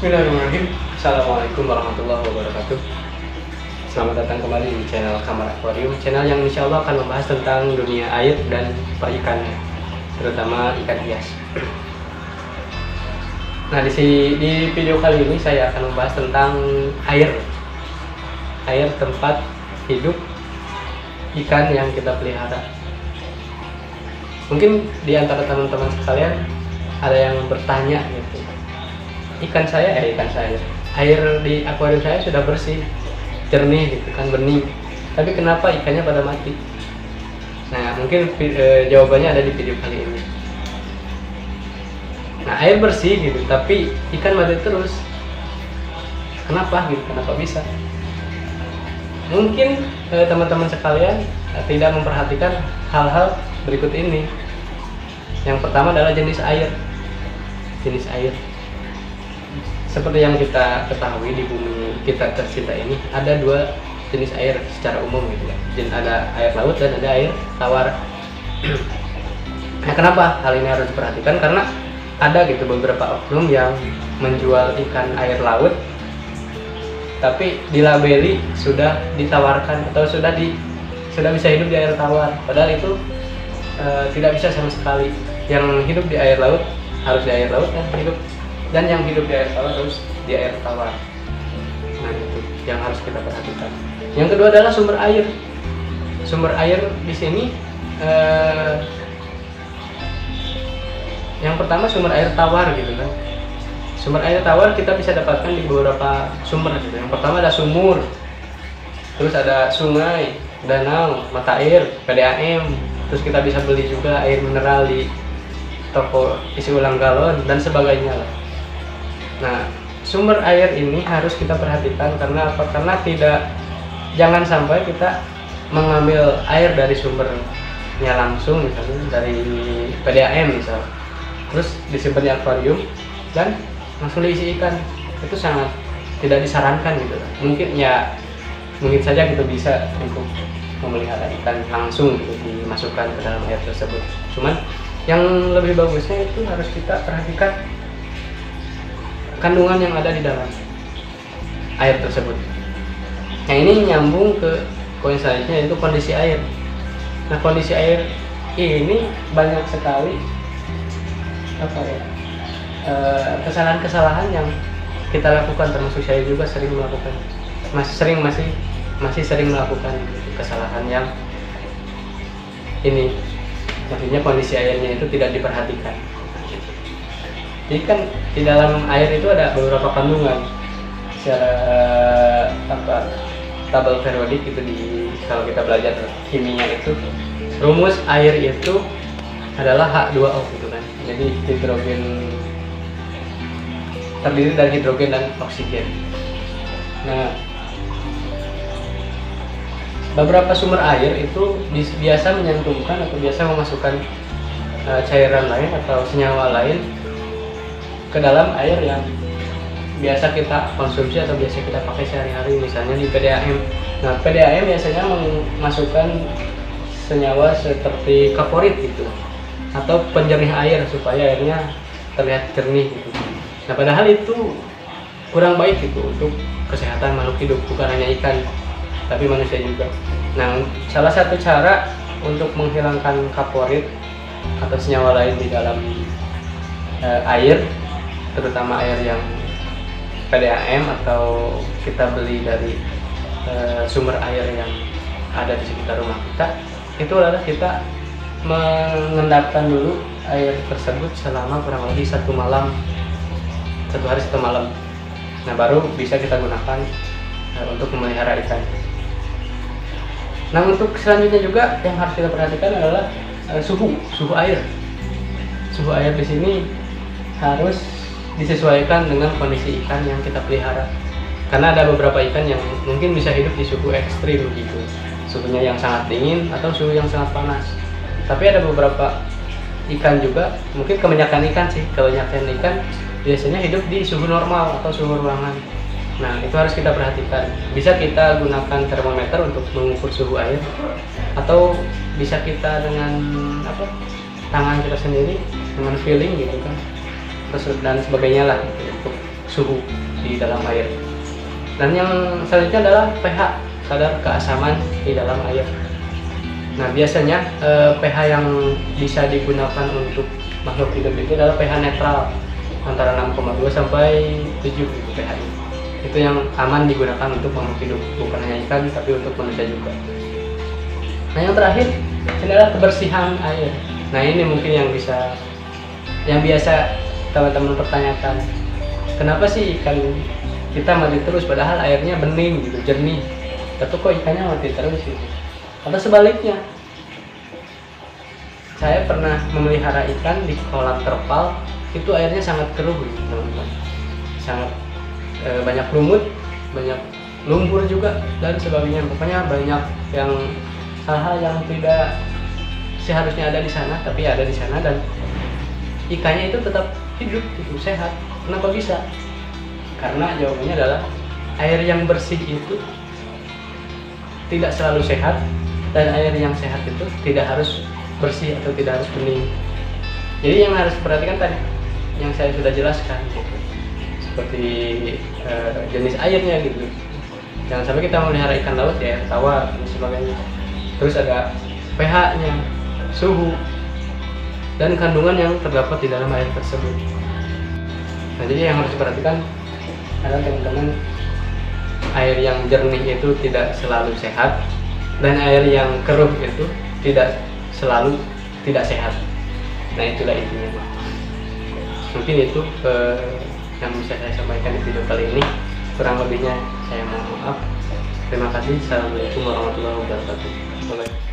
Bismillahirrahmanirrahim. Assalamualaikum warahmatullahi wabarakatuh. Selamat datang kembali di channel Kamar Aquarium, channel yang insya Allah akan membahas tentang dunia air dan perikannya, terutama ikan hias. Nah, di video kali ini saya akan membahas tentang air tempat hidup ikan yang kita pelihara. Mungkin di antara teman-teman sekalian ada yang bertanya gitu, ikan saya, air di akuarium saya sudah bersih, jernih gitu kan, bening, tapi kenapa ikannya pada mati? Nah, mungkin jawabannya ada di video kali ini. Nah, air bersih gitu, tapi ikan mati terus. Kenapa gitu? Kenapa bisa? Mungkin teman-teman sekalian tidak memperhatikan hal-hal berikut ini. Yang pertama adalah jenis air. Seperti yang kita ketahui, di bumi kita tercinta ini ada dua jenis air secara umum gitu ya. Ada air laut dan ada air tawar. Nah, kenapa hal ini harus diperhatikan? Karena ada gitu beberapa oknum yang menjual ikan air laut tapi dilabeli sudah ditawarkan atau sudah bisa hidup di air tawar, padahal itu tidak bisa sama sekali. Yang hidup di air laut harus di air laut dan yang hidup di air tawar harus di air tawar. Nah, itu yang harus kita perhatikan. Yang kedua adalah sumber air. Sumber air di sini yang pertama sumber air tawar gitu kan. Sumber air tawar kita bisa dapatkan di beberapa sumber gitu. Yang pertama ada sumur, terus ada sungai, danau, mata air, PDAM. Terus kita bisa beli juga air mineral di toko isi ulang galon dan sebagainya lah. Nah, sumber air ini harus kita perhatikan karena apa? Karena jangan sampai kita mengambil air dari sumbernya langsung, misalnya dari PDAM misal, terus disimpan di akuarium dan langsung diisi ikan. Itu sangat tidak disarankan gitu. Mungkin saja kita bisa untuk memelihara ikan langsung gitu, dimasukkan ke dalam air tersebut. Cuman yang lebih bagusnya itu harus kita perhatikan kandungan yang ada di dalam air tersebut. Nah, ini nyambung ke poin selanjutnya, yaitu kondisi air. Nah, kondisi air ini banyak sekali kesalahan-kesalahan yang kita lakukan, termasuk saya juga sering melakukan, masih sering melakukan kesalahan yang ini. Maksudnya kondisi airnya itu tidak diperhatikan. Jadi kan di dalam air itu ada beberapa kandungan secara tabel periodik itu kalau kita belajar kimia itu, rumus air itu adalah H2O gitu kan. Jadi hidrogen terdiri dari hidrogen dan oksigen. Nah, beberapa sumber air itu biasa menyantumkan atau biasa memasukkan cairan lain atau senyawa lain ke dalam air yang biasa kita konsumsi atau biasa kita pakai sehari-hari, misalnya di PDAM. Nah, PDAM biasanya memasukkan senyawa seperti kaporit gitu atau penjernih air supaya airnya terlihat jernih gitu. Nah, padahal itu kurang baik gitu untuk kesehatan makhluk hidup, bukan hanya ikan tapi manusia juga. Nah, salah satu cara untuk menghilangkan kaporit atau senyawa lain di dalam air, terutama air yang PDAM atau kita beli dari sumber air yang ada di sekitar rumah kita, itu adalah kita mengendapkan dulu air tersebut selama kurang lebih 1 hari 1 malam. Nah, baru bisa kita gunakan untuk memelihara ikan. Nah, untuk selanjutnya juga yang harus kita perhatikan adalah suhu air. Suhu air di sini harus disesuaikan dengan kondisi ikan yang kita pelihara. Karena ada beberapa ikan yang mungkin bisa hidup di suhu ekstrim gitu, suhunya yang sangat dingin atau suhu yang sangat panas. Tapi ada beberapa ikan juga, mungkin kebanyakan ikan biasanya hidup di suhu normal atau suhu ruangan. Nah, itu harus kita perhatikan. Bisa kita gunakan termometer untuk mengukur suhu air, atau bisa kita dengan tangan kita sendiri dengan feeling gitu kan, dan sebagainya lah gitu, untuk suhu di dalam air. Dan yang selanjutnya adalah pH, kadar keasaman di dalam air. Nah, biasanya pH yang bisa digunakan untuk makhluk hidup itu adalah pH netral antara 6,2 sampai 7 gitu pH -nya. Itu yang aman digunakan untuk makhluk hidup, bukan hanya ikan tapi untuk manusia juga. Nah, yang terakhir ini adalah kebersihan air. Nah, ini mungkin yang biasa teman-teman pertanyakan, kenapa sih ikan kita mati terus padahal airnya bening gitu, jernih, tapi kok ikannya mati terus gitu? Atau sebaliknya, saya pernah memelihara ikan di kolam terpal, itu airnya sangat keruh gitu teman-teman, sangat banyak lumut, banyak lumpur juga dan sebagainya. Pokoknya banyak yang hal-hal yang tidak seharusnya ada di sana tapi ada di sana, dan ikannya itu tetap hidup gitu, sehat. Kenapa bisa? Karena jawabannya adalah air yang bersih itu tidak selalu sehat, dan air yang sehat itu tidak harus bersih atau tidak harus bening. Jadi yang harus diperhatikan tadi yang saya sudah jelaskan gitu, seperti jenis airnya gitu. Jangan sampai kita melihara ikan laut ya air tawar dan sebagainya. Terus ada pH-nya, suhu, dan kandungan yang terdapat di dalam air tersebut. Nah, jadi yang harus diperhatikan adalah teman-teman, air yang jernih itu tidak selalu sehat, dan air yang keruh itu tidak selalu tidak sehat. Nah, itulah intinya. Mungkin itu yang bisa saya sampaikan di video kali ini. Kurang lebihnya saya mohon maaf. Terima kasih. Assalamualaikum warahmatullahi wabarakatuh. Bye-bye.